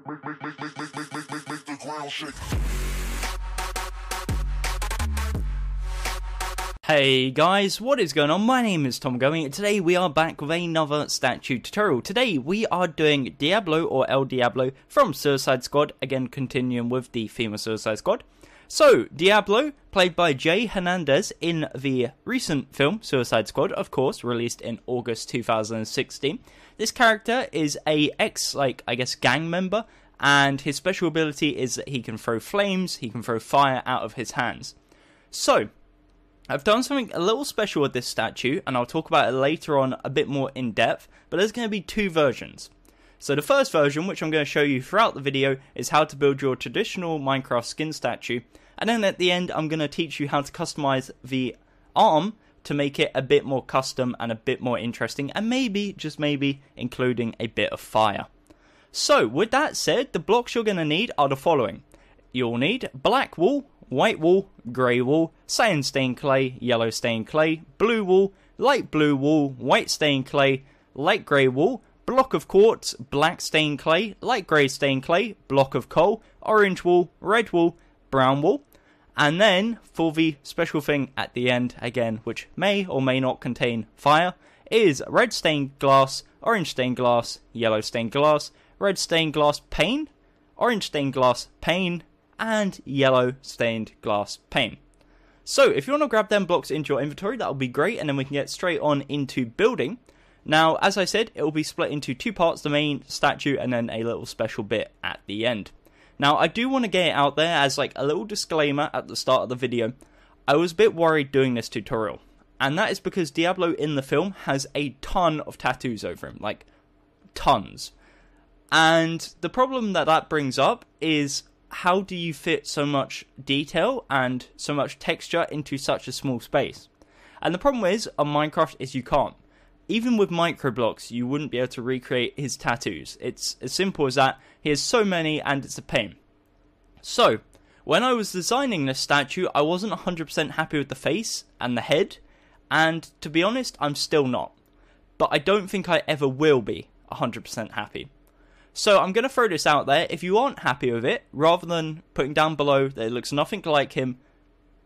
Make the ground shake. Hey guys, what is going on? My name is Tom Going, and today we are back with another statue tutorial. Today we are doing Diablo or El Diablo from Suicide Squad, again continuing with the theme of Suicide Squad. So, Diablo, played by Jay Hernandez in the recent film Suicide Squad, of course, released in August 2016. This character is a gang member, and his special ability is that he can throw flames, he can throw fire out of his hands. So, I've done something a little special with this statue, and I'll talk about it later on a bit more in depth, but there's going to be two versions. So the first version, which I'm going to show you throughout the video, is how to build your traditional Minecraft skin statue, and then at the end I'm going to teach you how to customize the arm to make it a bit more custom and a bit more interesting, and maybe, just maybe, including a bit of fire. So with that said, the blocks you're going to need are the following. You'll need black wool, white wool, grey wool, cyan stained clay, yellow stained clay, blue wool, light blue wool, white stained clay, light grey wool, block of quartz, black stained clay, light grey stained clay, block of coal, orange wool, red wool, brown wool, and then for the special thing at the end, again, which may or may not contain fire, is red stained glass, orange stained glass, yellow stained glass, red stained glass pane, orange stained glass pane, and yellow stained glass pane. So if you want to grab them blocks into your inventory, that would be great, and then we can get straight on into building. Now, as I said, it will be split into two parts, the main statue and then a little special bit at the end. Now, I do want to get it out there as like a little disclaimer at the start of the video. I was a bit worried doing this tutorial, and that is because Diablo in the film has a ton of tattoos over him, like tons. And the problem that brings up is, how do you fit so much detail and so much texture into such a small space? And the problem is, on Minecraft, is you can't. Even with microblocks, you wouldn't be able to recreate his tattoos. It's as simple as that. He has so many, and it's a pain. So, when I was designing this statue, I wasn't 100% happy with the face and the head, and to be honest, I'm still not. But I don't think I ever will be 100% happy. So I'm going to throw this out there. If you aren't happy with it, rather than putting down below that it looks nothing like him,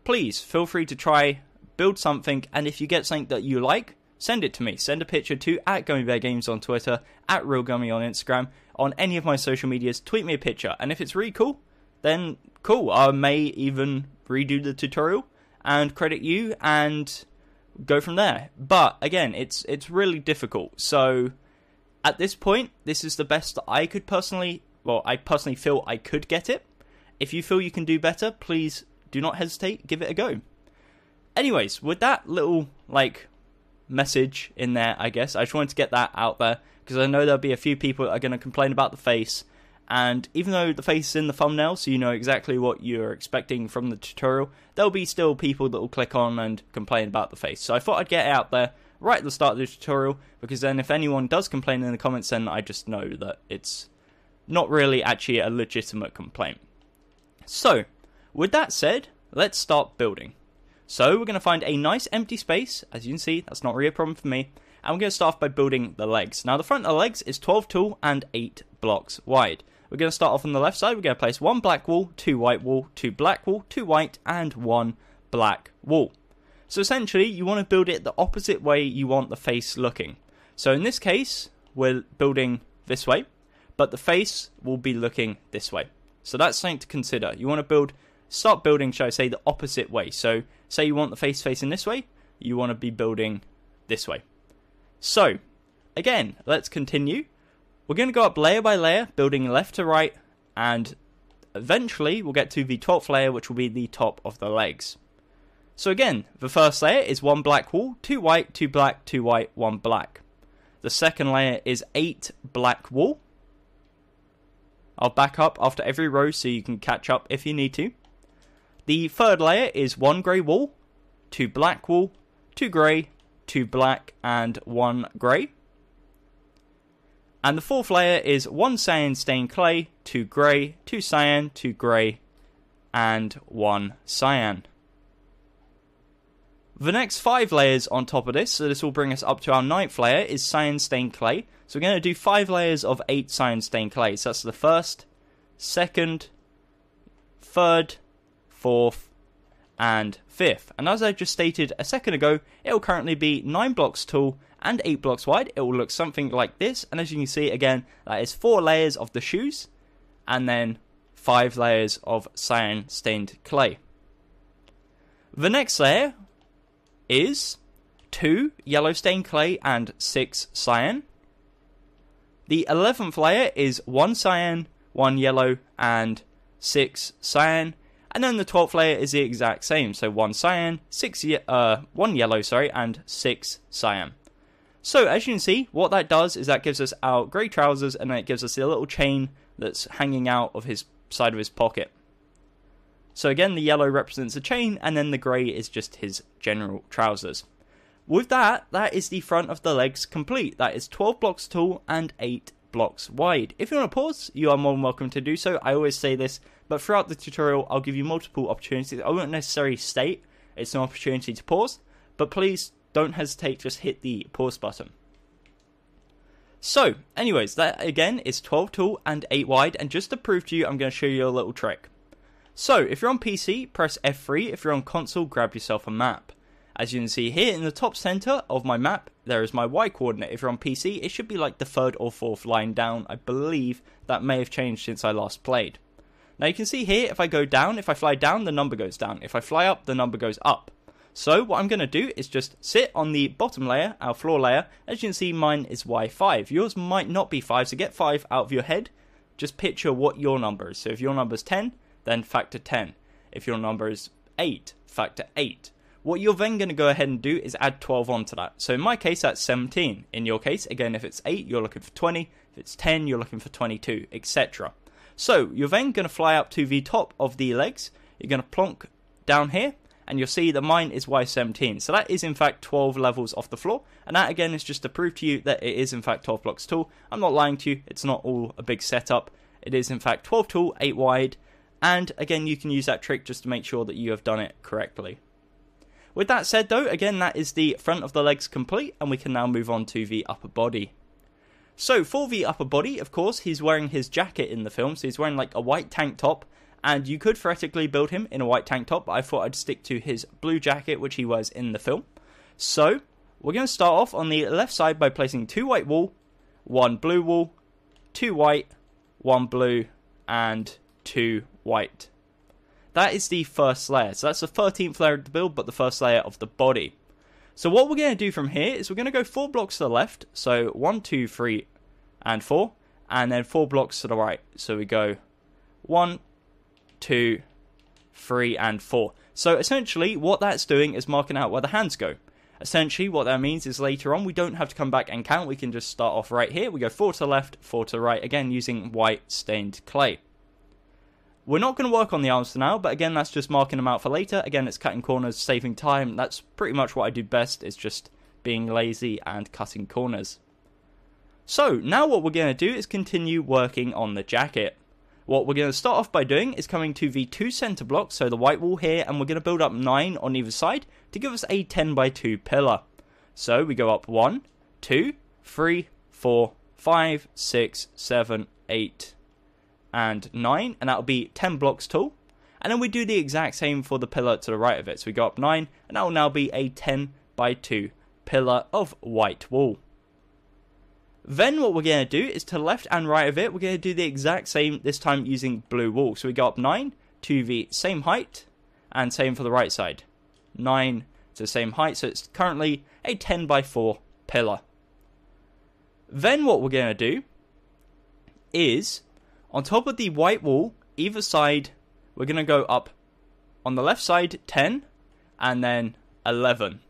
please feel free to try, build something, and if you get something that you like, send it to me. Send a picture to @GummyBearGames on Twitter, @RealGummy on Instagram, on any of my social medias. Tweet me a picture, and if it's really cool, then cool. I may even redo the tutorial and credit you and go from there. But again, it's really difficult. So at this point, this is the best that I could personally feel I could get it. If you feel you can do better, please do not hesitate, give it a go. Anyways, with that little message in there, I guess I just wanted to get that out there, because I know there'll be a few people that are going to complain about the face, and even though the face is in the thumbnail, so you know exactly what you're expecting from the tutorial, there'll be still people that will click on and complain about the face. So I thought I'd get it out there right at the start of the tutorial, because then if anyone does complain in the comments, then I just know that it's not really actually a legitimate complaint. So, with that said, let's start building. So we're going to find a nice empty space. As you can see, that's not really a problem for me. And we're going to start off by building the legs. Now the front of the legs is 12 tall and 8 blocks wide. We're going to start off on the left side. We're going to place 1 black wool, 2 white wool, 2 black wool, 2 white, and 1 black wool. So essentially, you want to build it the opposite way you want the face looking. So in this case, we're building this way, but the face will be looking this way. So that's something to consider. You want to start building, shall I say, the opposite way. So say you want the face facing this way, you want to be building this way. So again, let's continue. We're going to go up layer by layer, building left to right, and eventually we'll get to the 12th layer, which will be the top of the legs. So again, the first layer is 1 black wool, 2 white, 2 black, 2 white, 1 black. The second layer is 8 black wool. I'll back up after every row so you can catch up if you need to. The third layer is 1 grey wool, 2 black wool, 2 grey, 2 black, and 1 grey. And the fourth layer is 1 cyan stained clay, 2 grey, 2 cyan, 2 grey, and 1 cyan. The next 5 layers on top of this, so this will bring us up to our 9th layer, is cyan stained clay. So we're going to do 5 layers of 8 cyan stained clay. So that's the first, second, third, fourth, and fifth. And as I just stated a second ago, it will currently be 9 blocks tall and 8 blocks wide. It will look something like this, and as you can see, again, that is 4 layers of the shoes, and then 5 layers of cyan stained clay. The next layer is 2 yellow stained clay and 6 cyan. The 11th layer is 1 cyan, 1 yellow, and 6 cyan. And then the 12th layer is the exact same, so 1 cyan, 1 yellow, and 6 cyan. So as you can see, what that does is that gives us our grey trousers, and then it gives us a little chain that's hanging out of his side of his pocket. So again, the yellow represents a chain, and then the grey is just his general trousers. With that, that is the front of the legs complete. That is 12 blocks tall and 8 blocks wide. If you want to pause, you are more than welcome to do so. I always say this, but throughout the tutorial, I'll give you multiple opportunities. I won't necessarily state it's an opportunity to pause, but please don't hesitate, just hit the pause button. So, anyways, that again is 12 tall and 8 wide, and just to prove to you, I'm going to show you a little trick. So, if you're on PC, press F3. If you're on console, grab yourself a map. As you can see here in the top center of my map, there is my Y coordinate. If you're on PC, it should be like the 3rd or 4th line down. I believe that may have changed since I last played. Now you can see here, if I go down, if I fly down, the number goes down. If I fly up, the number goes up. So what I'm going to do is just sit on the bottom layer, our floor layer. As you can see, mine is Y5. Yours might not be 5, so get 5 out of your head. Just picture what your number is. So if your number is 10, then factor 10. If your number is 8, factor 8. What you're then going to go ahead and do is add 12 onto that. So in my case, that's 17. In your case, again, if it's 8, you're looking for 20. If it's 10, you're looking for 22, etc. So you're then going to fly up to the top of the legs. You're going to plonk down here, and you'll see that mine is Y17. So that is in fact 12 levels off the floor. And that again is just to prove to you that it is in fact 12 blocks tall. I'm not lying to you. It's not all a big setup. It is in fact 12 tall, 8 wide. And again, you can use that trick just to make sure that you have done it correctly. With that said though, again, that is the front of the legs complete, and we can now move on to the upper body. So for the upper body, of course, he's wearing his jacket in the film, so he's wearing like a white tank top, and you could theoretically build him in a white tank top, but I thought I'd stick to his blue jacket, which he wears in the film. So we're going to start off on the left side by placing 2 white wool, 1 blue wool, 2 white, 1 blue, and 2 white. That is the first layer. So that's the 13th layer of the build, but the first layer of the body. So what we're going to do from here is we're going to go 4 blocks to the left. So 1, 2, 3, and 4. And then 4 blocks to the right. So we go 1, 2, 3, and 4. So essentially what that's doing is marking out where the hands go. Essentially what that means is later on we don't have to come back and count. We can just start off right here. We go 4 to the left, 4 to the right. Again using white stained clay. We're not going to work on the arms for now, but again, that's just marking them out for later. Again, it's cutting corners, saving time. That's pretty much what I do best, is just being lazy and cutting corners. So, now what we're going to do is continue working on the jacket. What we're going to start off by doing is coming to the 2 center blocks, so the white wall here, and we're going to build up 9 on either side to give us a 10 by 2 pillar. So, we go up 1, 2, 3, 4, 5, 6, 7, 8, and 9, and that'll be 10 blocks tall. And then we do the exact same for the pillar to the right of it. So we go up 9, and that will now be a 10 by 2 pillar of white wool. Then what we're going to do is to the left and right of it, we're going to do the exact same, this time using blue wool. So we go up 9 to the same height, and same for the right side. 9 to the same height, so it's currently a 10 by 4 pillar. Then what we're going to do is, on top of the white wool, either side, we're going to go up on the left side 10 and then 11.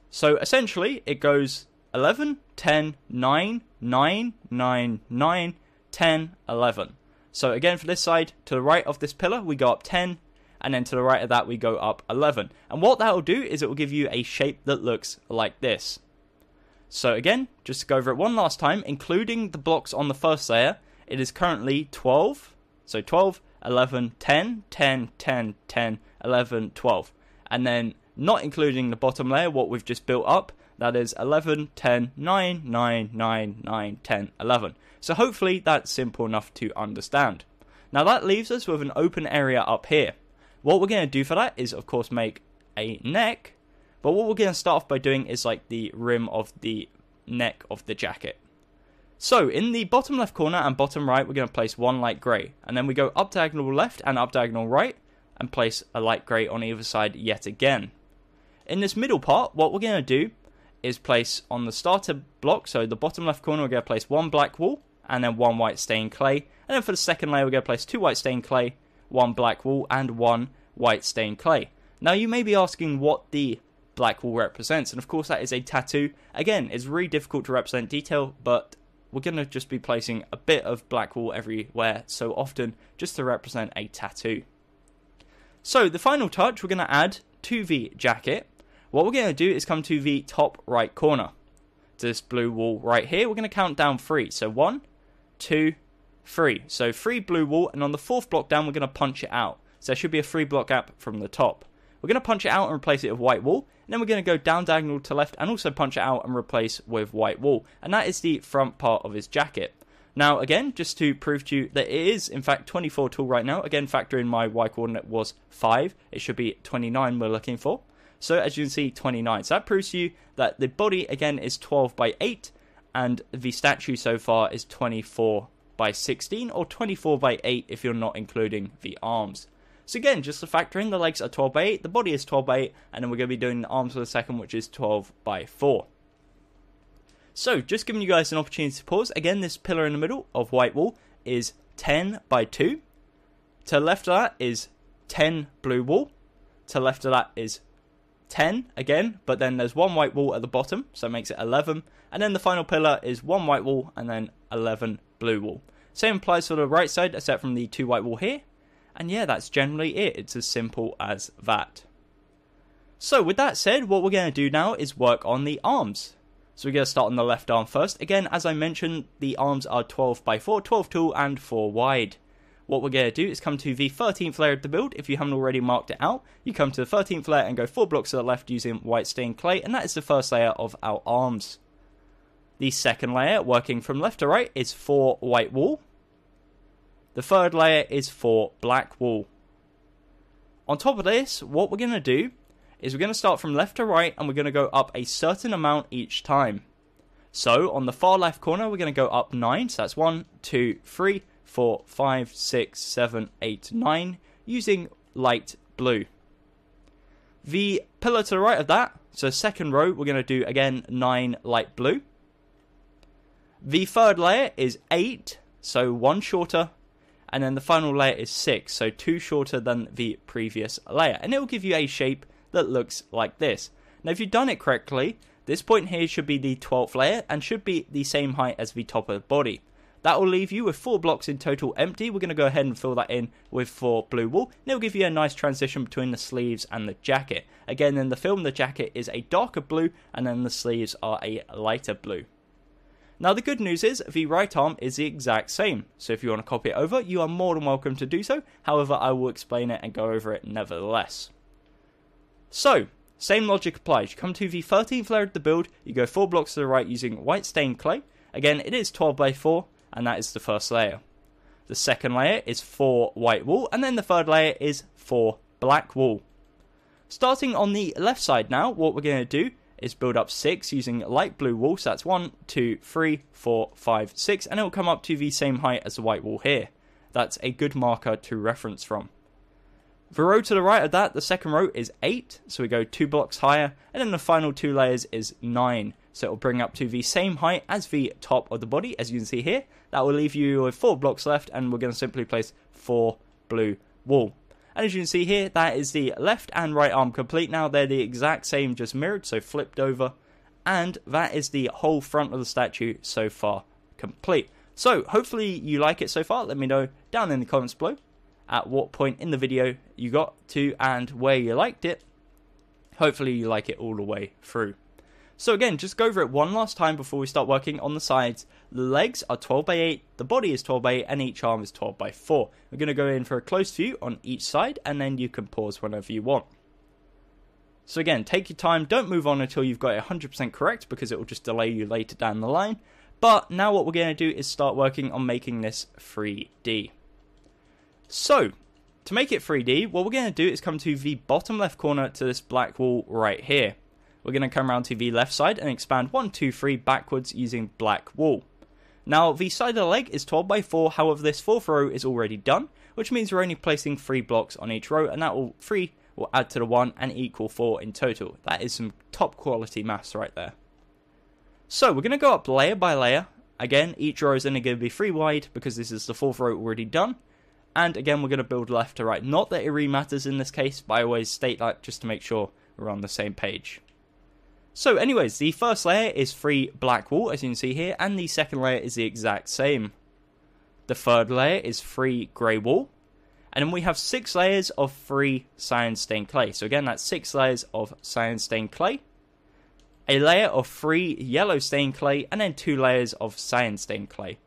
So essentially it goes 11, 10, 9, 9, 9, 9, 10, 11. So again for this side, to the right of this pillar we go up 10, and then to the right of that we go up 11. And what that will do is it will give you a shape that looks like this. So again, just to go over it one last time, including the blocks on the first layer, it is currently 12, so 12, 11, 10, 10, 10, 10, 11, 12. And then not including the bottom layer, what we've just built up, that is 11, 10, 9, 9, 9, 9, 10, 11. So hopefully that's simple enough to understand. Now that leaves us with an open area up here. What we're going to do for that is of course make a neck, but what we're going to start off by doing is like the rim of the neck of the jacket. So in the bottom left corner and bottom right, we're going to place one light grey, and then we go up diagonal left and up diagonal right and place a light grey on either side yet again. In this middle part, what we're going to do is place on the starter block, so the bottom left corner, we're going to place one black wool and then one white stained clay, and then for the second layer we're going to place two white stained clay, one black wool and one white stained clay. Now you may be asking what the black wool represents, and of course that is a tattoo. Again, it's really difficult to represent detail, but we're going to just be placing a bit of black wool everywhere so often just to represent a tattoo. So the final touch we're going to add to the jacket. What we're going to do is come to the top right corner, to this blue wool right here. We're going to count down 3. So 1, 2, 3. So 3 blue wool, and on the 4th block down we're going to punch it out. So there should be a 3 block gap from the top. We're going to punch it out and replace it with white wool, and then we're going to go down diagonal to left and also punch it out and replace with white wool. And that is the front part of his jacket. Now again, just to prove to you that it is in fact 24 tall right now, again factor in my Y coordinate was 5, it should be 29 we're looking for. So as you can see, 29. So that proves to you that the body again is 12 by 8, and the statue so far is 24 by 16, or 24 by 8 if you're not including the arms. So again, just to factor in, the legs are 12 by 8, the body is 12 by 8, and then we're going to be doing the arms for the second, which is 12 by 4. So, just giving you guys an opportunity to pause. Again, this pillar in the middle of white wool is 10 by 2. To the left of that is 10 blue wool. To the left of that is 10 again, but then there's one white wool at the bottom, so it makes it 11. And then the final pillar is one white wool and then 11 blue wool. Same applies for the right side, except from the 2 white wool here. And yeah, that's generally it. It's as simple as that. So with that said, what we're going to do now is work on the arms. So we're going to start on the left arm first. Again, as I mentioned, the arms are 12 by 4, 12 tall and 4 wide. What we're going to do is come to the 13th layer of the build. If you haven't already marked it out, you come to the 13th layer and go 4 blocks to the left using white stained clay, and that is the first layer of our arms. The second layer, working from left to right, is 4 white wool. The third layer is 4 black wool. On top of this, what we're going to do is we're going to start from left to right and we're going to go up a certain amount each time. So on the far left corner, we're going to go up 9. So that's 1, 2, 3, 4, 5, 6, 7, 8, 9 using light blue. The pillar to the right of that, so second row, we're going to do again 9 light blue. The third layer is 8, so 1 shorter. And then the final layer is 6, so 2 shorter than the previous layer. And it will give you a shape that looks like this. Now if you've done it correctly, this point here should be the 12th layer and should be the same height as the top of the body. That will leave you with 4 blocks in total empty. We're going to go ahead and fill that in with 4 blue wool. And it will give you a nice transition between the sleeves and the jacket. Again, in the film, the jacket is a darker blue and then the sleeves are a lighter blue. Now the good news is the right arm is the exact same, so if you want to copy it over, you are more than welcome to do so. However, I will explain it and go over it nevertheless. So, same logic applies. You come to the 13th layer of the build, you go 4 blocks to the right using white stained clay. Again, it is 12 by 4, and that is the first layer. The second layer is 4 white wool, and then the third layer is 4 black wool. Starting on the left side now, what we're going to do is build up 6 using light blue wool. So that's 1, 2, 3, 4, 5, 6, and it will come up to the same height as the white wool here. That's a good marker to reference from. The row to the right of that, the second row is 8, so we go 2 blocks higher, and then the final 2 layers is 9. So it will bring up to the same height as the top of the body, as you can see here. That will leave you with 4 blocks left, and we're going to simply place 4 blue wool. And as you can see here, that is the left and right arm complete now. They're the exact same, just mirrored, so flipped over. And that is the whole front of the statue so far complete. So, hopefully you like it so far. Let me know down in the comments below at what point in the video you got to and where you liked it. Hopefully you like it all the way through. So again, just go over it one last time before we start working on the sides. The legs are 12 by 8, the body is 12 by 8, and each arm is 12 by 4. We're going to go in for a close view on each side, and then you can pause whenever you want. So again, take your time, don't move on until you've got it 100% correct, because it will just delay you later down the line. But now what we're going to do is start working on making this 3D. So, to make it 3D, what we're going to do is come to the bottom left corner to this black wall right here. We're going to come around to the left side and expand 1, 2, 3 backwards using black wall. Now, the side of the leg is 12 by 4, however this fourth row is already done, which means we're only placing 3 blocks on each row, and that will 3 will add to the 1 and equal 4 in total. That is some top quality maths right there. So, we're going to go up layer by layer. Again, each row is only going to be 3 wide because this is the fourth row already done. And again, we're going to build left to right. Not that it really matters in this case, but I always state that just to make sure we're on the same page. So anyways, the first layer is 3 black wool, as you can see here, and the second layer is the exact same. The third layer is 3 grey wool, and then we have 6 layers of 3 cyan stained clay. So again, that's 6 layers of cyan stained clay, a layer of 3 yellow stained clay, and then 2 layers of cyan stained clay.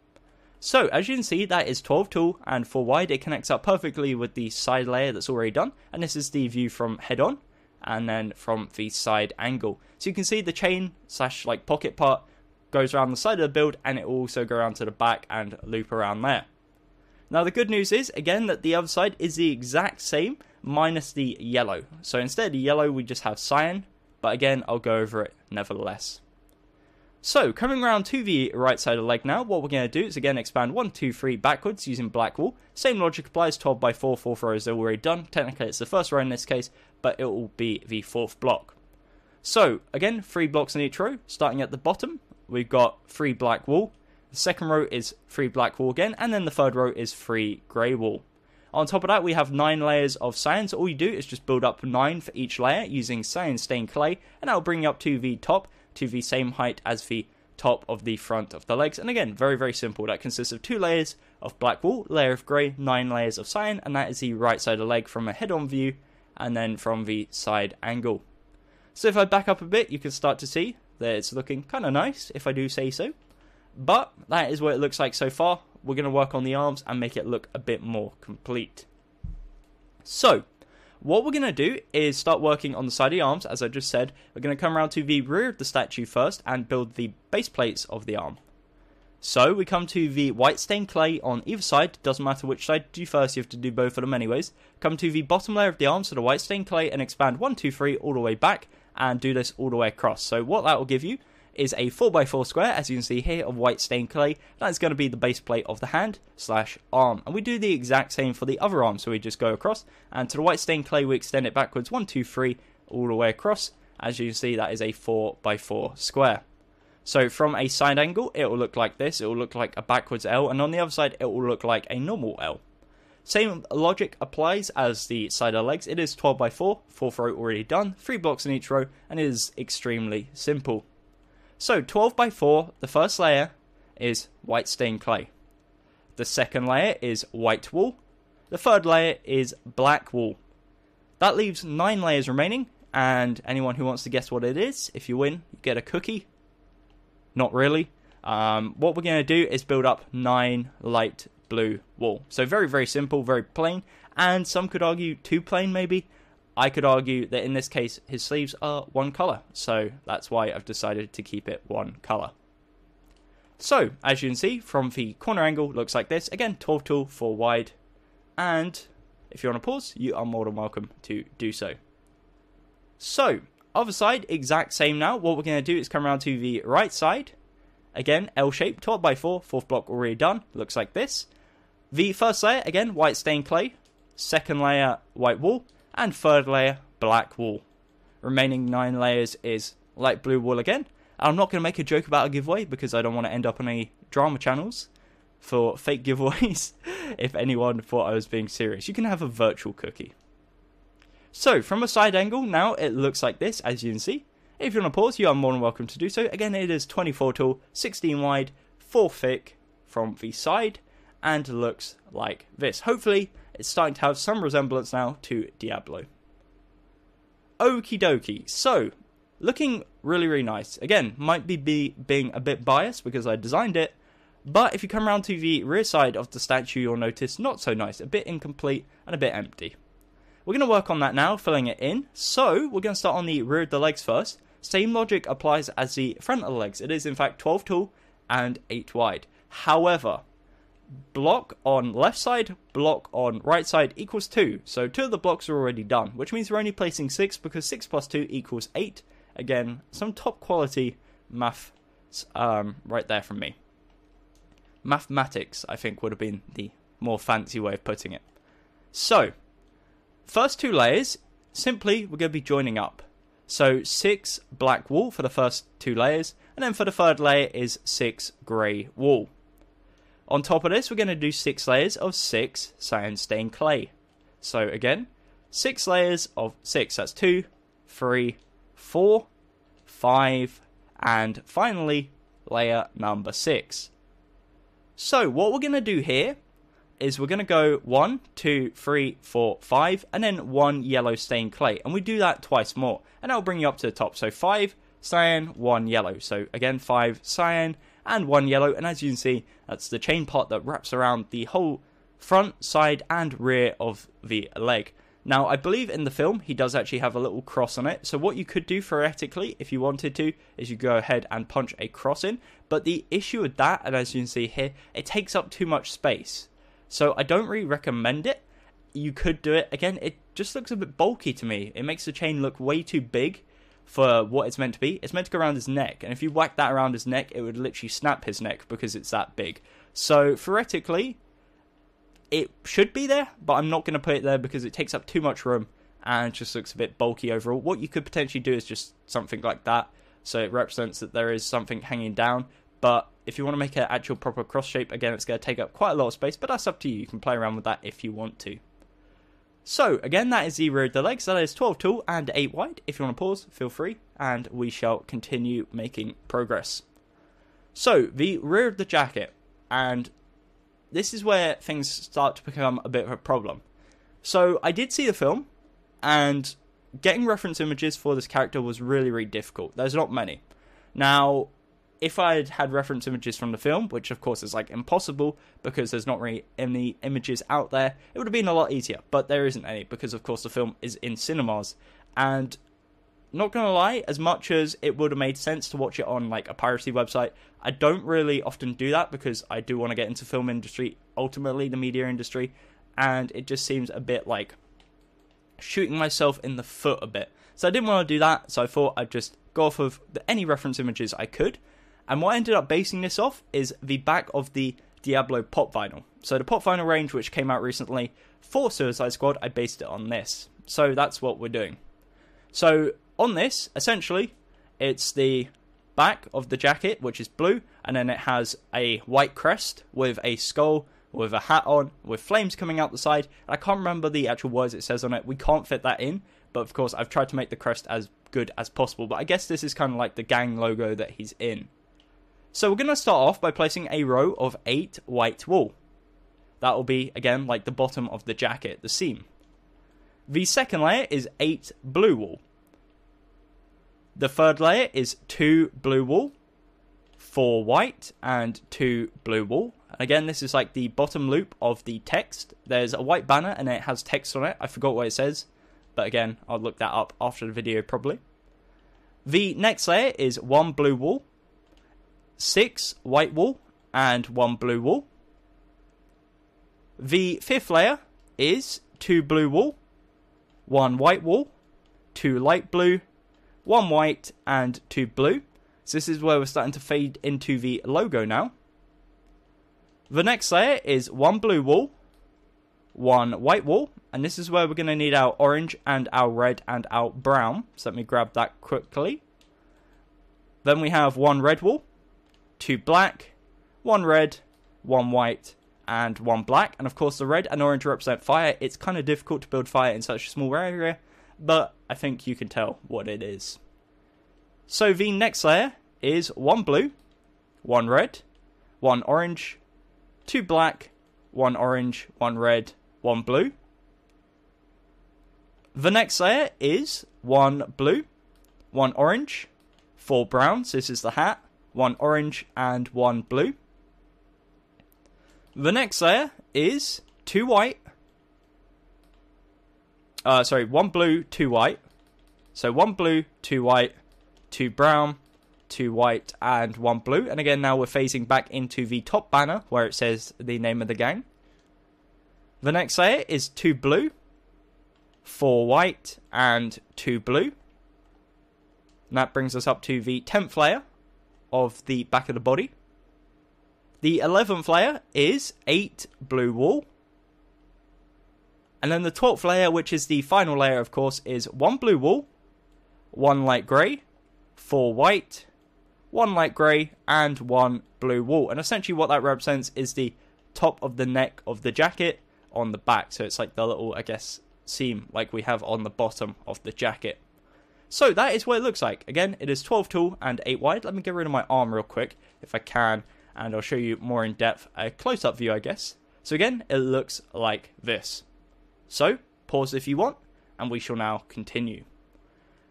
So as you can see, that is 12 tall and 4 wide. It connects up perfectly with the side layer that's already done, and this is the view from head on and then from the side angle. So you can see the chain slash like pocket part goes around the side of the build, and it will also go around to the back and loop around there. Now the good news is, again, that the other side is the exact same minus the yellow. So instead of the yellow, we just have cyan, but again, I'll go over it nevertheless. So coming around to the right side of the leg now, what we're going to do is again expand 1, 2, 3 backwards using black wool. Same logic applies, 12 by 4, fourth row is already done. Technically it's the first row in this case, but it will be the fourth block. So again, 3 blocks in each row. Starting at the bottom, we've got 3 black wool. The second row is 3 black wool again, and then the third row is 3 grey wool. On top of that, we have 9 layers of cyan, so all you do is just build up 9 for each layer using cyan stained clay, and that will bring you up to the top, to the same height as the top of the front of the legs. And again, very, very simple. That consists of 2 layers of black wool, layer of grey, 9 layers of cyan, and that is the right side of the leg from a head-on view, and then from the side angle. So if I back up a bit, you can start to see that it's looking kind of nice, if I do say so. But that is what it looks like so far. We're going to work on the arms and make it look a bit more complete. So, what we're going to do is start working on the side of the arms, as I just said. We're going to come around to the rear of the statue first and build the base plates of the arm. So, we come to the white stained clay on either side. Doesn't matter which side you do first, you have to do both of them anyways. Come to the bottom layer of the arm, so the white stained clay, and expand 1, 2, 3 all the way back, and do this all the way across. So, what that will give you is a 4x4 square, as you can see here, of white stained clay. That's going to be the base plate of the hand slash arm. And we do the exact same for the other arm, so we just go across, and to the white stained clay we extend it backwards 1, 2, 3 all the way across. As you can see, that is a 4x4 square. So from a side angle, it will look like this. It will look like a backwards L, and on the other side it will look like a normal L. Same logic applies as the side of the legs. It is 12x4, fourth row already done, 3 blocks in each row, and it is extremely simple. So 12x4, the first layer is white stained clay. The second layer is white wool. The third layer is black wool. That leaves 9 layers remaining, and anyone who wants to guess what it is, if you win, you get a cookie. Not really. What we're going to do is build up 9 light blue wool. So very, very simple, very plain, and some could argue too plain maybe. I could argue that in this case his sleeves are one colour, so that's why I've decided to keep it one colour. So, as you can see, from the corner angle, looks like this. Again, 12 tall, 4 wide, and if you want to pause, you are more than welcome to do so. So, other side, exact same now. What we're going to do is come around to the right side. Again, L shape, 12x4, fourth block already done, looks like this. The first layer, again, white stained clay. Second layer, white wool. And third layer, black wool. Remaining 9 layers is light blue wool again. I'm not going to make a joke about a giveaway because I don't want to end up on any drama channels for fake giveaways. If anyone thought I was being serious, you can have a virtual cookie. So, from a side angle, now it looks like this, as you can see. If you want to pause, you are more than welcome to do so. Again, it is 24 tall, 16 wide, 4 thick from the side, and looks like this. Hopefully, it's starting to have some resemblance now to Diablo. Okie dokie. So, looking really, really nice. Again, might be being a bit biased because I designed it, but if you come around to the rear side of the statue, you'll notice not so nice. A bit incomplete and a bit empty. We're going to work on that now, filling it in. So, we're going to start on the rear of the legs first. Same logic applies as the front of the legs. It is, in fact, 12 tall and 8 wide. However, block on left side, block on right side equals 2. So 2 of the blocks are already done, which means we're only placing 6 because 6 plus 2 equals 8. Again, some top quality math right there from me. Mathematics, I think, would have been the more fancy way of putting it. So, first 2 layers, simply we're going to be joining up. So 6 black wool for the first 2 layers, and then for the third layer is 6 grey wool. On top of this, we're going to do 6 layers of 6 cyan stained clay. So again, 6 layers of 6, that's 2, 3, 4, 5, and finally, layer number 6. So what we're going to do here is we're going to go 1, 2, 3, 4, 5, and then 1 yellow stained clay. And we do that twice more, and that'll bring you up to the top. So 5 cyan, 1 yellow. So again, 5 cyan and 1 yellow. And as you can see, that's the chain part that wraps around the whole front, side, and rear of the leg. Now, I believe in the film, he does actually have a little cross on it. So what you could do theoretically, if you wanted to, is you go ahead and punch a cross in. But the issue with that, and as you can see here, it takes up too much space. So I don't really recommend it. You could do it. Again, it just looks a bit bulky to me. It makes the chain look way too big for what it's meant to be. It's meant to go around his neck. And if you whack that around his neck, it would literally snap his neck because it's that big. So theoretically, it should be there, but I'm not going to put it there because it takes up too much room and it just looks a bit bulky overall. What you could potentially do is just something like that. So it represents that there is something hanging down. But if you want to make an actual proper cross shape, again, it's going to take up quite a lot of space, but that's up to you. You can play around with that if you want to. So, again, that is the rear of the legs. That is 12 tall and 8 wide. If you want to pause, feel free, and we shall continue making progress. So, the rear of the jacket, and this is where things start to become a bit of a problem. So, I did see the film, and getting reference images for this character was really, really difficult. There's not many. Now, if I had had reference images from the film, which of course is like impossible because there's not really any images out there, it would have been a lot easier, but there isn't any because of course the film is in cinemas. And not gonna lie, as much as it would have made sense to watch it on like a piracy website, I don't really often do that because I do want to get into film industry, ultimately the media industry, and it just seems a bit like shooting myself in the foot a bit. So I didn't want to do that, so I thought I'd just go off of any reference images I could. And what I ended up basing this off is the back of the Diablo pop vinyl. So the pop vinyl range, which came out recently for Suicide Squad, I based it on this. So that's what we're doing. So on this, essentially, it's the back of the jacket, which is blue, and then it has a white crest with a skull, with a hat on, with flames coming out the side. I can't remember the actual words it says on it. We can't fit that in, but of course I've tried to make the crest as good as possible. But I guess this is kind of like the gang logo that he's in. So we're going to start off by placing a row of 8 white wool. That will be, again, like the bottom of the jacket, the seam. The second layer is 8 blue wool. The third layer is 2 blue wool, 4 white, and 2 blue wool. And again, this is like the bottom loop of the text. There's a white banner and it has text on it. I forgot what it says, but again, I'll look that up after the video probably. The next layer is 1 blue wool, 6 white wool, and 1 blue wool. The fifth layer is 2 blue wool, 1 white wool, 2 light blue, 1 white, and 2 blue. So this is where we're starting to fade into the logo now. The next layer is 1 blue wool, 1 white wool, and this is where we're going to need our orange and our red and our brown. So let me grab that quickly. Then we have 1 red wool, 2 black, 1 red, 1 white, and 1 black. And of course the red and orange represent fire. It's kind of difficult to build fire in such a small area, but I think you can tell what it is. So the next layer is 1 blue, 1 red, 1 orange, 2 black, 1 orange, 1 red, 1 blue. The next layer is 1 blue, 1 orange, 4 browns, this is the hat, 1 orange, and 1 blue. The next layer is 2 white. 1 blue, 2 white. So 1 blue, 2 white, 2 brown, 2 white, and 1 blue. And again, now we're phasing back into the top banner where it says the name of the gang. The next layer is 2 blue, 4 white, and 2 blue. And that brings us up to the 10th layer of the back of the body. The 11th layer is 8 blue wool. And then the 12th layer, which is the final layer, of course, is 1 blue wool, 1 light grey, 4 white, 1 light grey, and 1 blue wool. And essentially what that represents is the top of the neck of the jacket on the back. So it's like the little, I guess, seam like we have on the bottom of the jacket. So that is what it looks like. Again, it is 12 tall and 8 wide. Let me get rid of my arm real quick, if I can, and I'll show you more in depth, a close-up view, I guess. So again, it looks like this. So, pause if you want, and we shall now continue.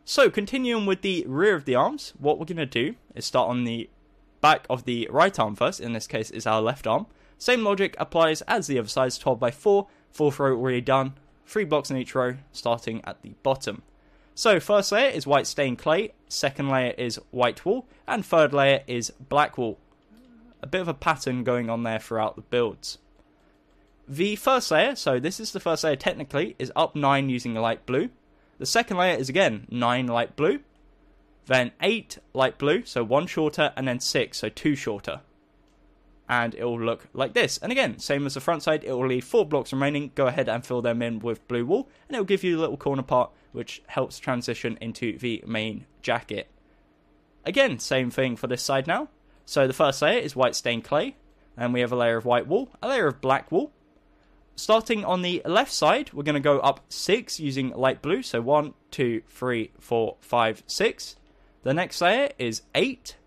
So, continuing with the rear of the arms, what we're going to do is start on the back of the right arm first. In this case, is our left arm. Same logic applies as the other side, 12x4, 4th row already done, 3 blocks in each row, starting at the bottom. So, first layer is white stained clay, second layer is white wool, and third layer is black wool. A bit of a pattern going on there throughout the builds. The first layer, so this is the first layer technically, is up 9 using light blue. The second layer is again 9 light blue, then 8 light blue, so 1 shorter, and then 6, so 2 shorter. And it will look like this. And again, same as the front side, it will leave 4 blocks remaining. Go ahead and fill them in with blue wool, and it will give you a little corner part, which helps transition into the main jacket. Again, same thing for this side now. So the first layer is white stained clay, and we have a layer of white wool, a layer of black wool. Starting on the left side, we're going to go up 6 using light blue. So 1, 2, 3, 4, 5, 6. The next layer is 8.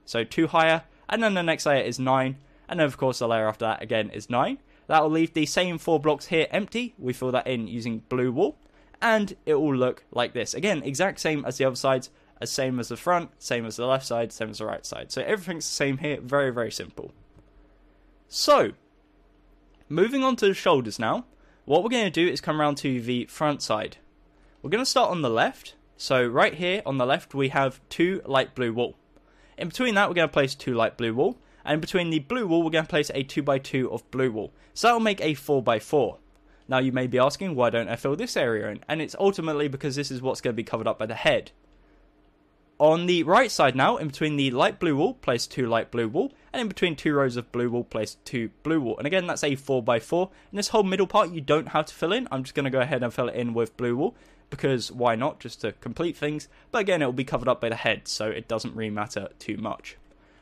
So 2 higher. And then the next layer is 9. And then of course the layer after that again is 9. That will leave the same 4 blocks here empty. We fill that in using blue wool. And it will look like this. Again, exact same as the other sides. Same as the front, same as the left side, same as the right side. So everything's the same here. Very, very simple. So, moving on to the shoulders now, what we're going to do is come around to the front side. We're going to start on the left. So right here on the left we have 2 light blue wool. In between that we're going to place 2 light blue wool. And in between the blue wool we're going to place a 2x2 of blue wool. So that will make a 4x4. Now you may be asking, why don't I fill this area in? And it's ultimately because this is what's going to be covered up by the head. On the right side now, in between the light blue wool, place 2 light blue wool, and in between 2 rows of blue wool, place 2 blue wool. And again, that's a 4x4. And this whole middle part, you don't have to fill in. I'm just going to go ahead and fill it in with blue wool, because why not, just to complete things. But again, it will be covered up by the head, so it doesn't really matter too much.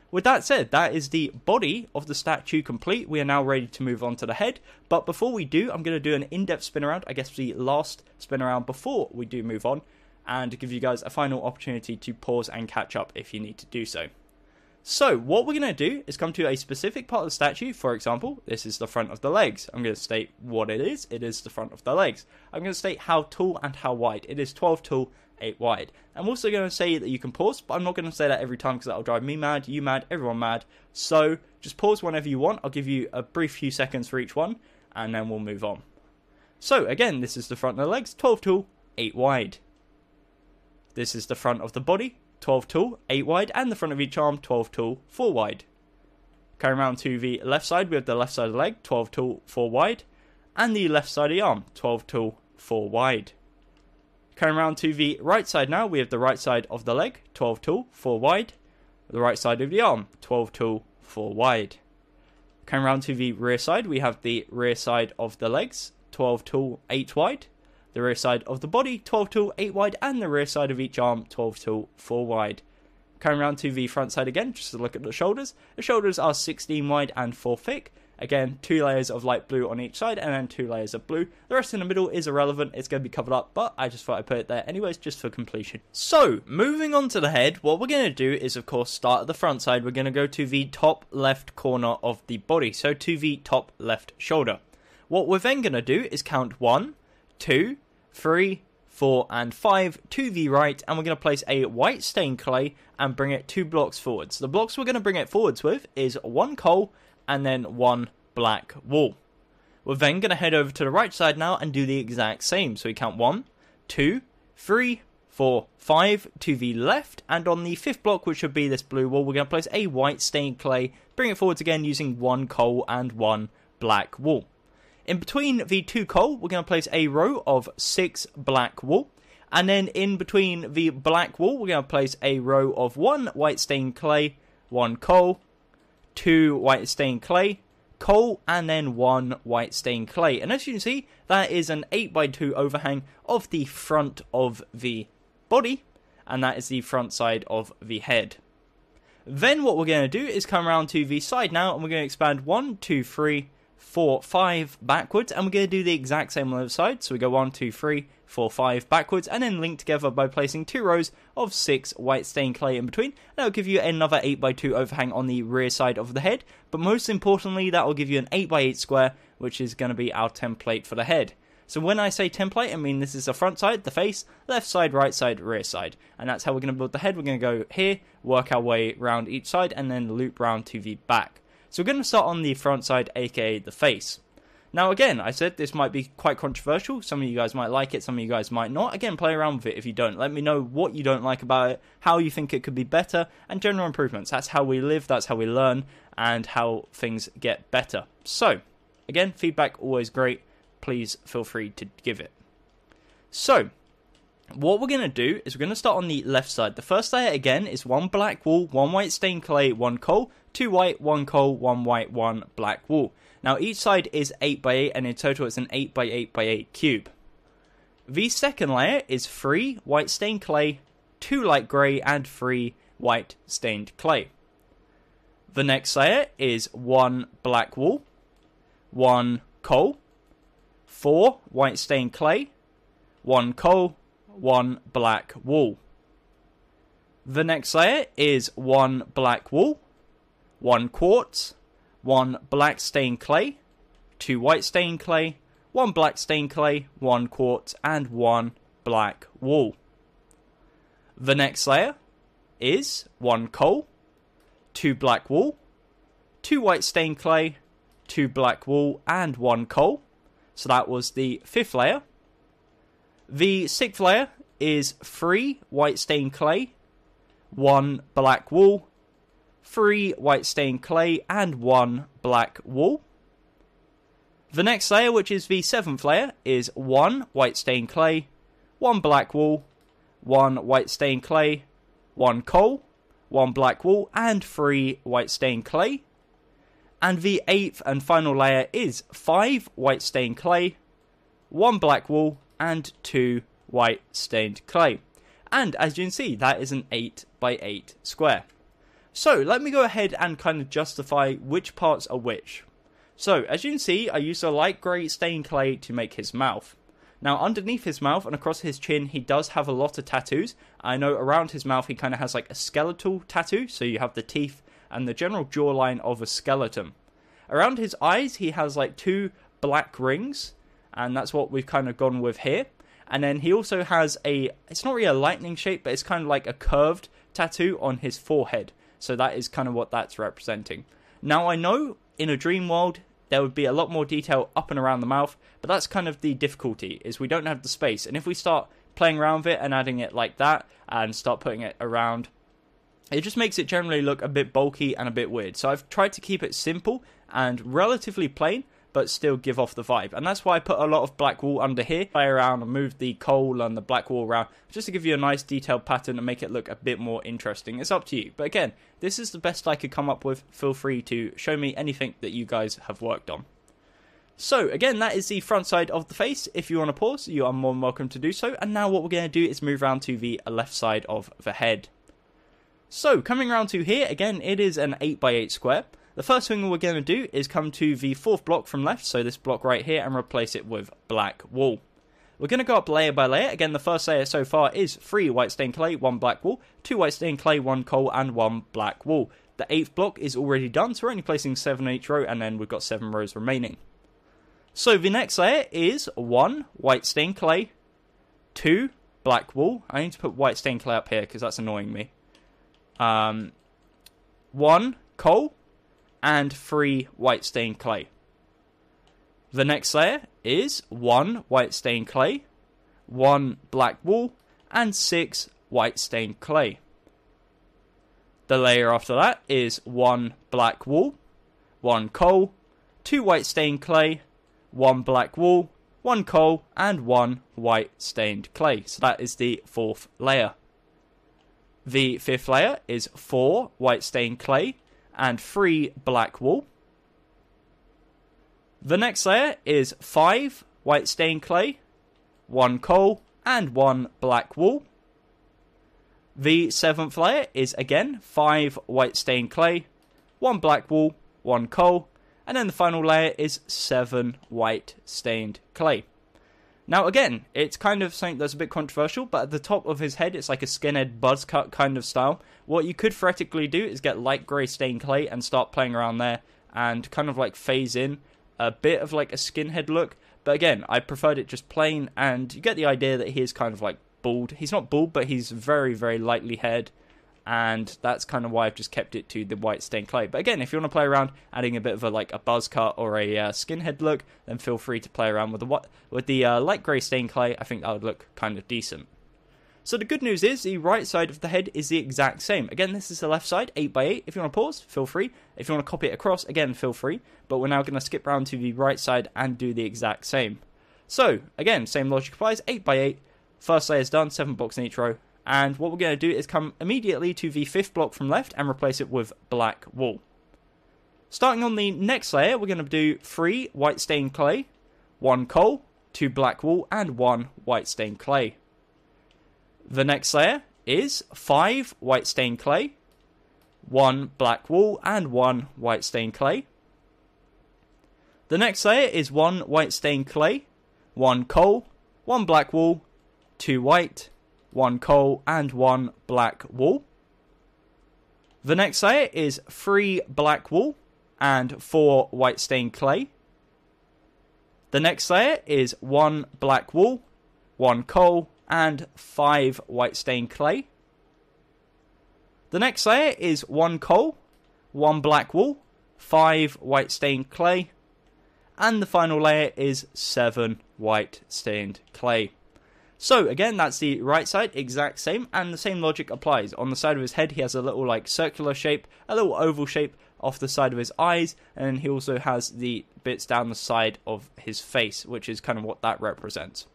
With that said, that is the body of the statue complete. We are now ready to move on to the head. But before we do, I'm going to do an in-depth spin around, I guess the last spin around before we do move on, and give you guys a final opportunity to pause and catch up if you need to do so. So, what we're going to do is come to a specific part of the statue. For example, this is the front of the legs. I'm going to state what it is. It is the front of the legs. I'm going to state how tall and how wide. It is 12 tall, 8 wide. I'm also going to say that you can pause, but I'm not going to say that every time because that'll drive me mad, you mad, everyone mad. So, just pause whenever you want. I'll give you a brief few seconds for each one, and then we'll move on. So, again, this is the front of the legs, 12 tall, 8 wide. This is the front of the body, 12 tall, 8 wide, and the front of each arm, 12 tall, 4 wide. Coming around to the left side, we have the left side of the leg, 12 tall, 4 wide, and the left side of the arm, 12 tall, 4 wide. Coming around to the right side now, we have the right side of the leg, 12 tall, 4 wide, the right side of the arm, 12 tall, 4 wide. Coming around to the rear side, we have the rear side of the legs, 12 tall, 8 wide. The rear side of the body, 12 tall, 8 wide, and the rear side of each arm, 12 tall, 4 wide. Coming around to the front side again, just to look at the shoulders. The shoulders are 16 wide and 4 thick. Again, 2 layers of light blue on each side, and then 2 layers of blue. The rest in the middle is irrelevant, it's going to be covered up, but I just thought I'd put it there anyways, just for completion. So, moving on to the head, what we're going to do is, of course, start at the front side. We're going to go to the top left corner of the body, so to the top left shoulder. What we're then going to do is count 1, 2, 3, 4, and 5 to the right, and we're going to place a white stained clay and bring it 2 blocks forwards. The blocks we're going to bring it forwards with is 1 coal and then 1 black wool. We're then going to head over to the right side now and do the exact same. So we count 1, 2, 3, 4, 5 to the left, and on the 5th block, which would be this blue wall, we're going to place a white stained clay, bring it forwards again using 1 coal and 1 black wool. In between the 2 coal, we're going to place a row of 6 black wool, and then in between the black wool, we're going to place a row of 1 white stained clay, 1 coal, 2 white stained clay, coal, and then 1 white stained clay. And as you can see, that is an 8x2 overhang of the front of the body, and that is the front side of the head. Then what we're going to do is come around to the side now, and we're going to expand 1, 2, 3, 4, 5 backwards, and we're going to do the exact same on the other side. So we go 1, 2, 3, 4, 5 backwards, and then link together by placing 2 rows of 6 white stained clay in between. That will give you another 8x2 overhang on the rear side of the head, but most importantly, that will give you an 8x8 square, which is going to be our template for the head. So when I say template, I mean this is the front side, the face, left side, right side, rear side. And that's how we're going to build the head. We're going to go here, work our way around each side, and then loop round to the back. So we're going to start on the front side, aka the face. Now again, I said this might be quite controversial. Some of you guys might like it, some of you guys might not. Again, play around with it if you don't. Let me know what you don't like about it, how you think it could be better, and general improvements. That's how we live, that's how we learn, and how things get better. So, again, feedback always great. Please feel free to give it. So, what we're going to do is we're going to start on the left side. The first layer, again, is 1 black wool, 1 white stained clay, 1 coal, 2 white, 1 coal, 1 white, 1 black wool. Now, each side is 8x8, and in total it's an 8x8x8 cube. The second layer is 3 white stained clay, 2 light grey, and 3 white stained clay. The next layer is 1 black wool, 1 coal, 4 white stained clay, 1 coal, 1 black wool. The next layer is 1 black wool, 1 quartz, 1 black stained clay, 2 white stained clay, 1 black stained clay, 1 quartz, and 1 black wool. The next layer is 1 coal, 2 black wool, 2 white stained clay, 2 black wool, and 1 coal. So that was the 5th layer. The 6th layer is 3 white stained clay, 1 black wool, 3 white stained clay, and 1 black wool. The next layer, which is the 7th layer, is 1 white stained clay, 1 black wool, 1 white stained clay, 1 coal, 1 black wool, and 3 white stained clay. And the 8th and final layer is 5 white stained clay, 1 black wool, and 2 white stained clay. And as you can see, that is an 8x8 square. So let me go ahead and kind of justify which parts are which. So as you can see, I used a light grey stained clay to make his mouth. Now underneath his mouth and across his chin, he does have a lot of tattoos. I know around his mouth he kind of has like a skeletal tattoo, so you have the teeth and the general jawline of a skeleton. Around his eyes, he has like 2 black rings, and that's what we've kind of gone with here. And then he also has it's not really a lightning shape, but it's kind of like a curved tattoo on his forehead. So that is kind of what that's representing. Now I know in a dream world, there would be a lot more detail up and around the mouth, but that's kind of the difficulty, is we don't have the space. And if we start playing around with it and adding it like that, and start putting it around, it just makes it generally look a bit bulky and a bit weird. So I've tried to keep it simple and relatively plain, but still give off the vibe. And that's why I put a lot of black wool under here, play around and move the coal and the black wool around, just to give you a nice detailed pattern and make it look a bit more interesting. It's up to you. But again, this is the best I could come up with. Feel free to show me anything that you guys have worked on. So again, that is the front side of the face. If you want to pause, you are more than welcome to do so. And now what we're going to do is move around to the left side of the head. So coming around to here, again, it is an 8x8 square. The first thing we're going to do is come to the 4th block from left, so this block right here, and replace it with black wool. We're going to go up layer by layer. Again, the first layer so far is 3 white stained clay, 1 black wool, 2 white stained clay, 1 coal, and 1 black wool. The 8th block is already done, so we're only placing 7 in each row, and then we've got 7 rows remaining. So the next layer is 1 white stained clay, 2 black wool. I need to put white stained clay up here because that's annoying me. 1 coal, and 3 white stained clay. The next layer is 1 white stained clay, 1 black wool, and 6 white stained clay. The layer after that is 1 black wool, 1 coal, 2 white stained clay, 1 black wool, 1 coal, and 1 white stained clay. So that is the 4th layer. The 5th layer is 4 white stained clay and 3 black wool. The next layer is 5 white stained clay, 1 coal, and 1 black wool. The 7th layer is again 5 white stained clay, 1 black wool, 1 coal, and then the final layer is 7 white stained clay. Now again, it's kind of something that's a bit controversial, but at the top of his head it's like a skinhead buzz cut kind of style. What you could theoretically do is get light grey stained clay and start playing around there and kind of like phase in a bit of like a skinhead look. But again, I preferred it just plain, and you get the idea that he is kind of like bald. He's not bald, but he's very, very lightly haired, and that's kind of why I've just kept it to the white stained clay. But again, if you want to play around adding a bit of a buzz cut or a skinhead look, then feel free to play around with the light grey stained clay. I think that would look kind of decent. So the good news is the right side of the head is the exact same. Again, this is the left side, 8x8. If you want to pause, feel free. If you want to copy it across, again, feel free. But we're now going to skip round to the right side and do the exact same. So, again, same logic applies, 8x8. First layer is done, 7 blocks in each row. And what we're going to do is come immediately to the 5th block from left and replace it with black wool. Starting on the next layer, we're going to do 3 white stained clay, 1 coal, 2 black wool, and 1 white stained clay. The next layer is 5 white stained clay, 1 black wool, and 1 white stained clay. The next layer is 1 white stained clay, 1 coal, 1 black wool, 2 white, 1 coal, and 1 black wool. The next layer is 3 black wool and 4 white stained clay. The next layer is 1 black wool, 1 coal, and 5 white stained clay. The next layer is 1 coal, 1 black wool, 5 white stained clay, and the final layer is 7 white stained clay. So again, that's the right side, exact same, and the same logic applies. On the side of his head, he has a little like circular shape, a little oval shape off the side of his eyes, and he also has the bits down the side of his face, which is kind of what that represents.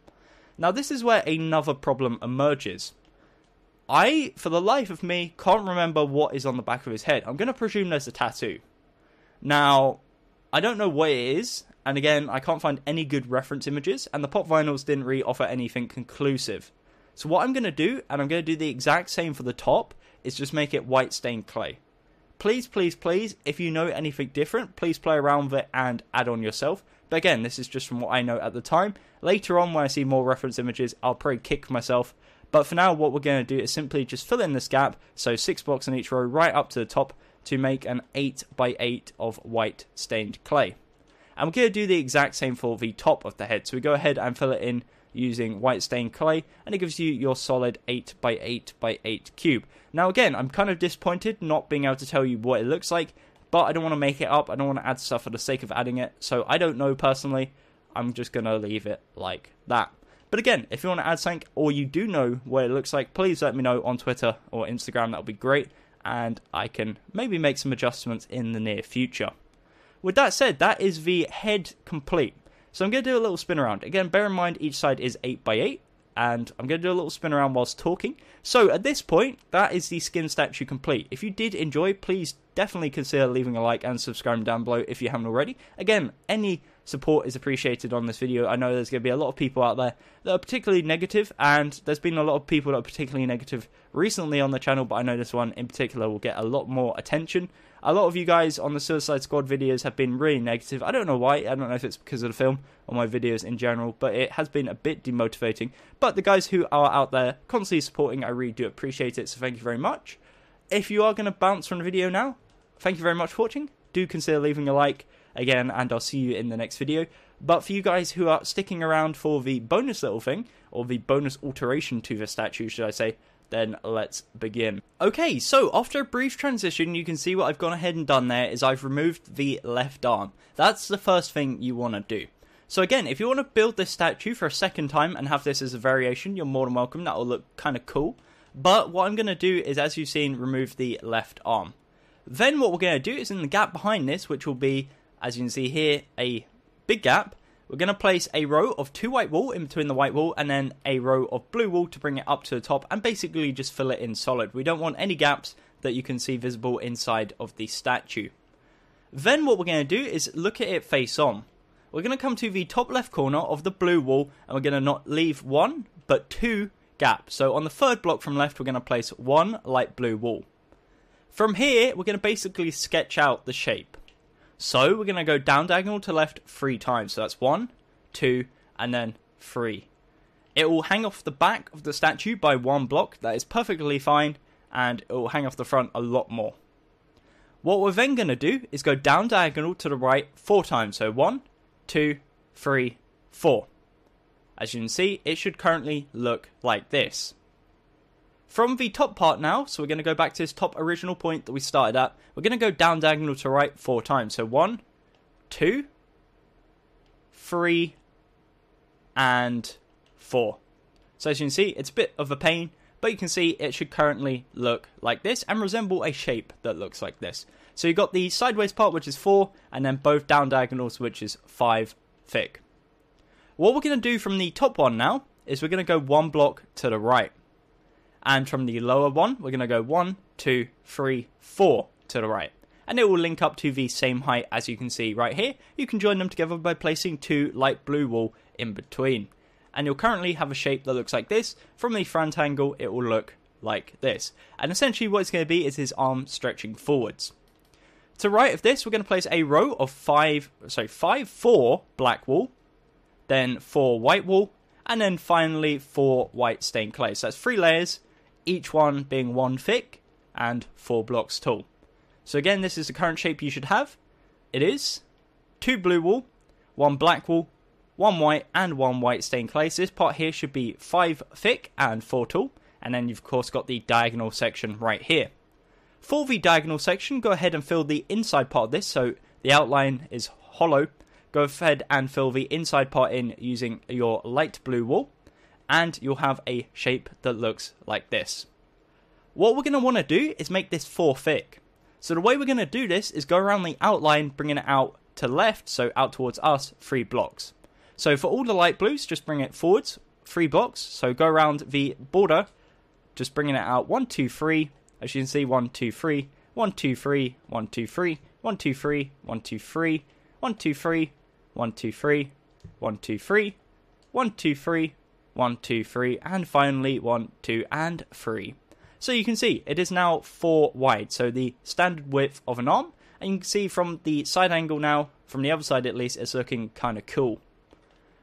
Now this is where another problem emerges. I, for the life of me, can't remember what is on the back of his head. I'm going to presume there's a tattoo. Now, I don't know what it is, and again, I can't find any good reference images, and the pop vinyls didn't really offer anything conclusive. So what I'm going to do, and I'm going to do the exact same for the top, is just make it white stained clay. Please, please, please, if you know anything different, please play around with it and add on yourself. But again, this is just from what I know at the time. Later on, when I see more reference images, I'll probably kick myself. But for now, what we're going to do is simply just fill in this gap, so 6 blocks in each row right up to the top, to make an 8x8 of white stained clay. And we're going to do the exact same for the top of the head. So we go ahead and fill it in using white stained clay, and it gives you your solid 8x8x8 cube. Now again, I'm kind of disappointed not being able to tell you what it looks like, but I don't want to make it up. I don't want to add stuff for the sake of adding it, so I don't know personally. I'm just going to leave it like that. But again, if you want to add something, or you do know what it looks like, please let me know on Twitter or Instagram. That would be great, and I can maybe make some adjustments in the near future. With that said, that is the head complete. So I'm going to do a little spin around. Again, bear in mind each side is 8x8, and I'm going to do a little spin around whilst talking. So at this point, that is the skin statue complete. If you did enjoy, please definitely consider leaving a like and subscribing down below if you haven't already. Again, any support is appreciated on this video. I know there's going to be a lot of people out there that are particularly negative, and there's been a lot of people that are particularly negative recently on the channel, but I know this one in particular will get a lot more attention. A lot of you guys on the Suicide Squad videos have been really negative. I don't know why. I don't know if it's because of the film or my videos in general, but it has been a bit demotivating. But the guys who are out there constantly supporting, I really do appreciate it, so thank you very much. If you are going to bounce from the video now, thank you very much for watching. Do consider leaving a like again, and I'll see you in the next video. But for you guys who are sticking around for the bonus little thing, or the bonus alteration to the statue, should I say, then let's begin. Okay, so after a brief transition, you can see what I've gone ahead and done there is I've removed the left arm. That's the first thing you want to do. So again, if you want to build this statue for a second time and have this as a variation, you're more than welcome. That will look kind of cool. But what I'm going to do is, as you've seen, remove the left arm. Then what we're going to do is in the gap behind this, which will be, as you can see here, a big gap, we're going to place a row of 2 white wool in between the white wool and then a row of blue wool to bring it up to the top and basically just fill it in solid. We don't want any gaps that you can see visible inside of the statue. Then what we're going to do is look at it face on. We're going to come to the top left corner of the blue wool and we're going to not leave 1 but 2 gaps. So on the third block from left we're going to place 1 light blue wool. From here we're going to basically sketch out the shape. So we're going to go down diagonal to left 3 times. So that's 1, 2 and then 3. It will hang off the back of the statue by 1 block. That is perfectly fine, and it will hang off the front a lot more. What we're then going to do is go down diagonal to the right 4 times. So 1, 2, 3, 4. As you can see, it should currently look like this. From the top part now, so we're going to go back to this top original point that we started at, we're going to go down diagonal to right 4 times. So 1, 2, 3, and 4. So as you can see, it's a bit of a pain, but you can see it should currently look like this and resemble a shape that looks like this. So you've got the sideways part, which is 4, and then both down diagonals, which is 5 thick. What we're going to do from the top one now is we're going to go 1 block to the right. And from the lower one, we're going to go 1, 2, 3, 4 to the right. And it will link up to the same height as you can see right here. You can join them together by placing 2 light blue wool in between. And you'll currently have a shape that looks like this. From the front angle, it will look like this. And essentially what it's going to be is his arm stretching forwards. To the right of this, we're going to place a row of 4 black wool, then 4 white wool, and then finally 4 white stained clay. So that's 3 layers, each one being 1 thick and 4 blocks tall. So again, this is the current shape you should have. It is 2 blue wool, 1 black wool, 1 white and 1 white stained clay. So this part here should be 5 thick and 4 tall. And then you've of course got the diagonal section right here. For the diagonal section, go ahead and fill the inside part of this. So the outline is hollow. Go ahead and fill the inside part in using your light blue wool. And you'll have a shape that looks like this. What we're going to want to do is make this 4 thick. So the way we're going to do this is go around the outline, bringing it out to left, so out towards us, 3 blocks. So for all the light blues, just bring it forwards, 3 blocks. So go around the border, just bringing it out 1, 2, 3. As you can see, 1, 2, 3, 1, 2, 3, 1, 2, 3, 1, 2, 3, 1, 2, 3, 1, 2, 3, 1, 2, 3, 1, 2, 3, 1, 2, 3, 1, 2, 3, and finally 1, 2, and 3. So you can see it is now 4 wide, so the standard width of an arm. And you can see from the side angle now, from the other side at least, it's looking kind of cool.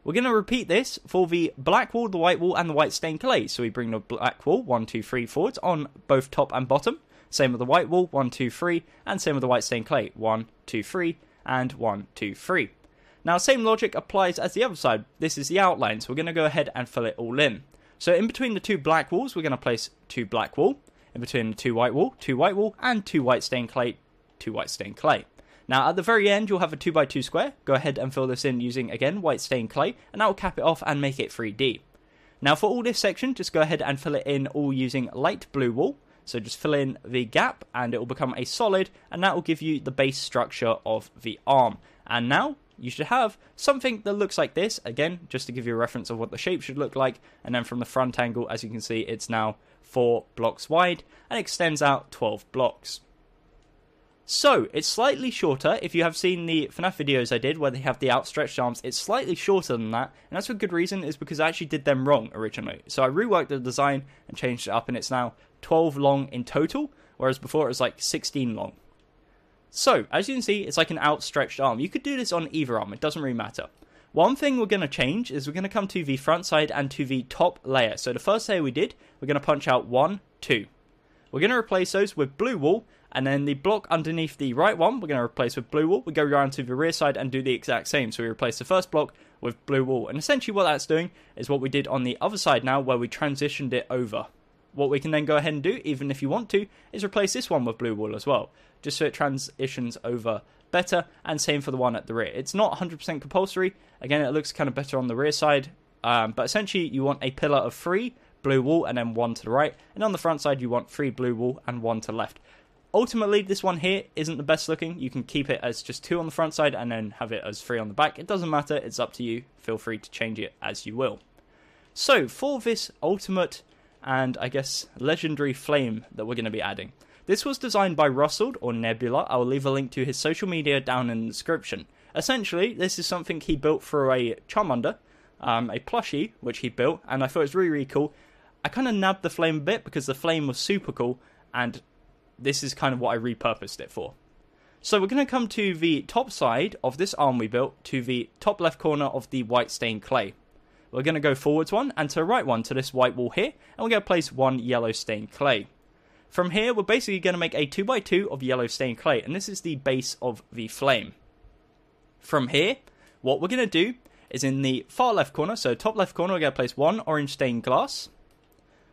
We're going to repeat this for the black wool, the white wool, and the white stained clay. So we bring the black wool 1, 2, 3 forwards on both top and bottom. Same with the white wool 1, 2, 3, and same with the white stained clay 1, 2, 3, and 1, 2, 3. Now same logic applies as the other side. This is the outline, so we're going to go ahead and fill it all in. So in between the 2 black wools, we're going to place 2 black wool. In between the 2 white wool, 2 white wool, and 2 white stained clay, 2 white stained clay. Now at the very end, you'll have a 2x2 square. Go ahead and fill this in using, again, white stained clay, and that will cap it off and make it 3D. Now for all this section, just go ahead and fill it in all using light blue wool. So just fill in the gap, and it will become a solid, and that will give you the base structure of the arm. And now you should have something that looks like this, again, just to give you a reference of what the shape should look like. And then from the front angle, as you can see, it's now 4 blocks wide and extends out 12 blocks. So it's slightly shorter. If you have seen the FNAF videos I did where they have the outstretched arms, it's slightly shorter than that, and that's for good reason, is because I actually did them wrong originally. So I reworked the design and changed it up, and it's now 12 long in total, whereas before it was like 16 long. So as you can see, it's like an outstretched arm. You could do this on either arm, it doesn't really matter. One thing we're going to change is we're going to come to the front side and to the top layer. So the first layer we did, we're going to punch out 1, 2. We're going to replace those with blue wool, and then the block underneath the right one, we're going to replace with blue wool. We go around to the rear side and do the exact same. So we replace the first block with blue wool. And essentially what that's doing is what we did on the other side now, where we transitioned it over. What we can then go ahead and do, even if you want to, is replace this one with blue wool as well, just so it transitions over better, and same for the one at the rear. It's not 100% compulsory. Again, it looks kind of better on the rear side, but essentially you want a pillar of 3 blue wool and then 1 to the right, and on the front side you want 3 blue wool and 1 to the left. Ultimately, this one here isn't the best looking. You can keep it as just 2 on the front side and then have it as 3 on the back. It doesn't matter, it's up to you. Feel free to change it as you will. So, for this ultimate and I guess legendary flame that we're going to be adding, this was designed by Russell or Nebula. I will leave a link to his social media down in the description. Essentially, this is something he built for a Charmander, a plushie which he built, and I thought it was really, really cool. I kind of nabbed the flame a bit because the flame was super cool, and this is kind of what I repurposed it for. So we're going to come to the top side of this arm we built, to the top left corner of the white stained clay. We're going to go forwards one and to the right one to this white wall here, and we're going to place 1 yellow stained clay. From here, we're basically going to make a 2x2 of yellow stained clay, and this is the base of the flame. From here, what we're going to do is in the far left corner, so top left corner, we're going to place 1 orange stained glass,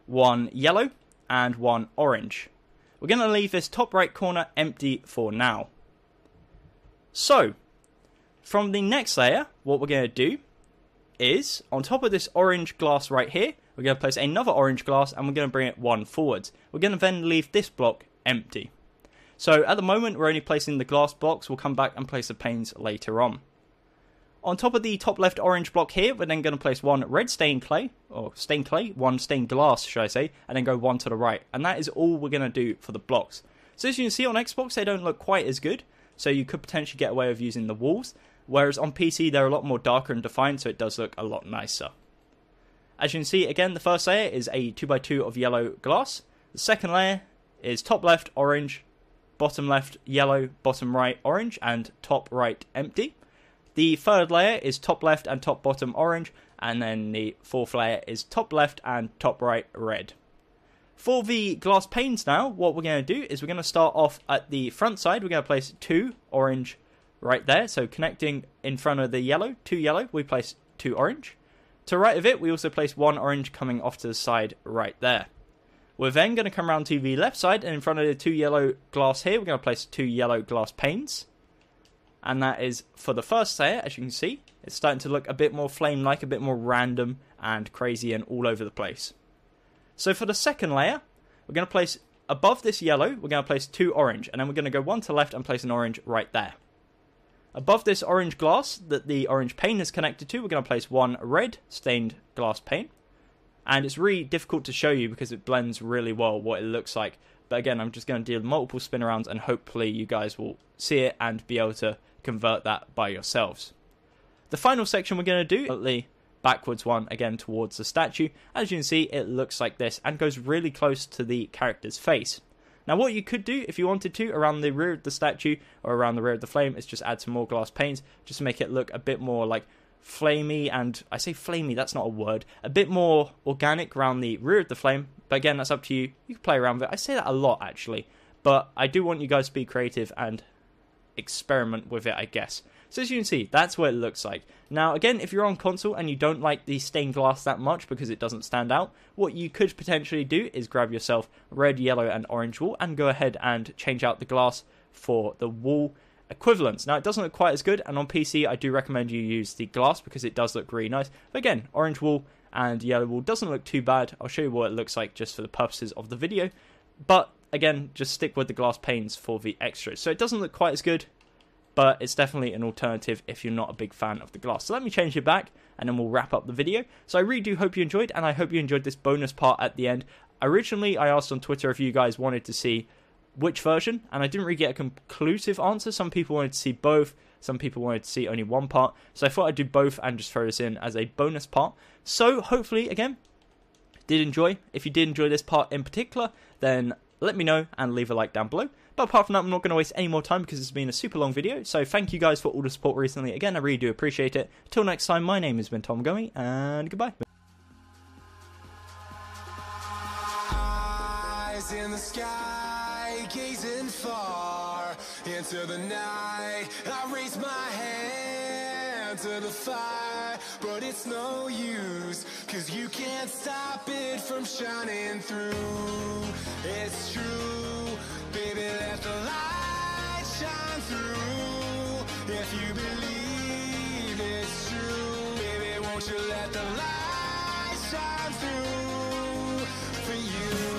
1 yellow, and 1 orange. We're going to leave this top right corner empty for now. So, from the next layer, what we're going to do is, on top of this orange glass right here, we're going to place another orange glass and we're going to bring it 1 forwards. We're going to then leave this block empty. So, at the moment, we're only placing the glass blocks. We'll come back and place the panes later on. On top of the top left orange block here, we're then going to place 1 red stained clay, or stained clay, 1 stained glass, should I say, and then go 1 to the right. And that is all we're going to do for the blocks. So as you can see on Xbox, they don't look quite as good, so you could potentially get away with using the walls, whereas on PC they're a lot more darker and defined, so it does look a lot nicer. As you can see, again, the first layer is a 2x2 of yellow glass. The second layer is top left orange, bottom left yellow, bottom right orange, and top right empty. The third layer is top left and top bottom orange, and then the fourth layer is top left and top right red. For the glass panes now, what we're going to do is we're going to start off at the front side. We're going to place 2 orange right there, so connecting in front of the yellow, 2 yellow, we place 2 orange. To the right of it, we also place 1 orange coming off to the side right there. We're then going to come around to the left side, and in front of the 2 yellow glass here, we're going to place 2 yellow glass panes. And that is for the first layer. As you can see, it's starting to look a bit more flame-like, a bit more random and crazy and all over the place. So for the second layer, we're going to place above this yellow, we're going to place 2 orange, and then we're going to go 1 to the left and place an orange right there. Above this orange glass that the orange pane is connected to, we're going to place 1 red stained glass pane. And it's really difficult to show you because it blends really well what it looks like. But again, I'm just going to do multiple spin arounds and hopefully you guys will see it and be able to convert that by yourselves. The final section we're going to do, the backwards one again towards the statue. As you can see, it looks like this and goes really close to the character's face. Now what you could do if you wanted to around the rear of the statue or around the rear of the flame is just add some more glass panes just to make it look a bit more like flamey, and I say flamey, that's not a word, a bit more organic around the rear of the flame. But again, that's up to you. You can play around with it. I say that a lot actually, but I do want you guys to be creative and experiment with it, I guess. So as you can see, that's what it looks like. Now again, if you're on console and you don't like the stained glass that much because it doesn't stand out, what you could potentially do is grab yourself red, yellow and orange wool and go ahead and change out the glass for the wool equivalents. Now it doesn't look quite as good, and on PC I do recommend you use the glass because it does look really nice. But again, orange wool and yellow wool doesn't look too bad. I'll show you what it looks like just for the purposes of the video. But again, just stick with the glass panes for the extras. So it doesn't look quite as good, but it's definitely an alternative if you're not a big fan of the glass. So let me change it back and then we'll wrap up the video. So I really do hope you enjoyed, and I hope you enjoyed this bonus part at the end. Originally I asked on Twitter if you guys wanted to see which version, and I didn't really get a conclusive answer. Some people wanted to see both, some people wanted to see only one part, so I thought I'd do both and just throw this in as a bonus part. So hopefully, again, did enjoy. If you did enjoy this part in particular, then let me know and leave a like down below. But apart from that, I'm not going to waste any more time because it's been a super long video, so thank you guys for all the support recently. Again, I really do appreciate it. Till next time, my name has been Tom Goey, and goodbye. Eyes in the sky, gazing far into the night. I raise my hand to the fire, but it's no use, 'cause you can't stop it from shining through. It's true, baby, let the light shine through. if you believe it's true, baby, won't you let the light shine through for you?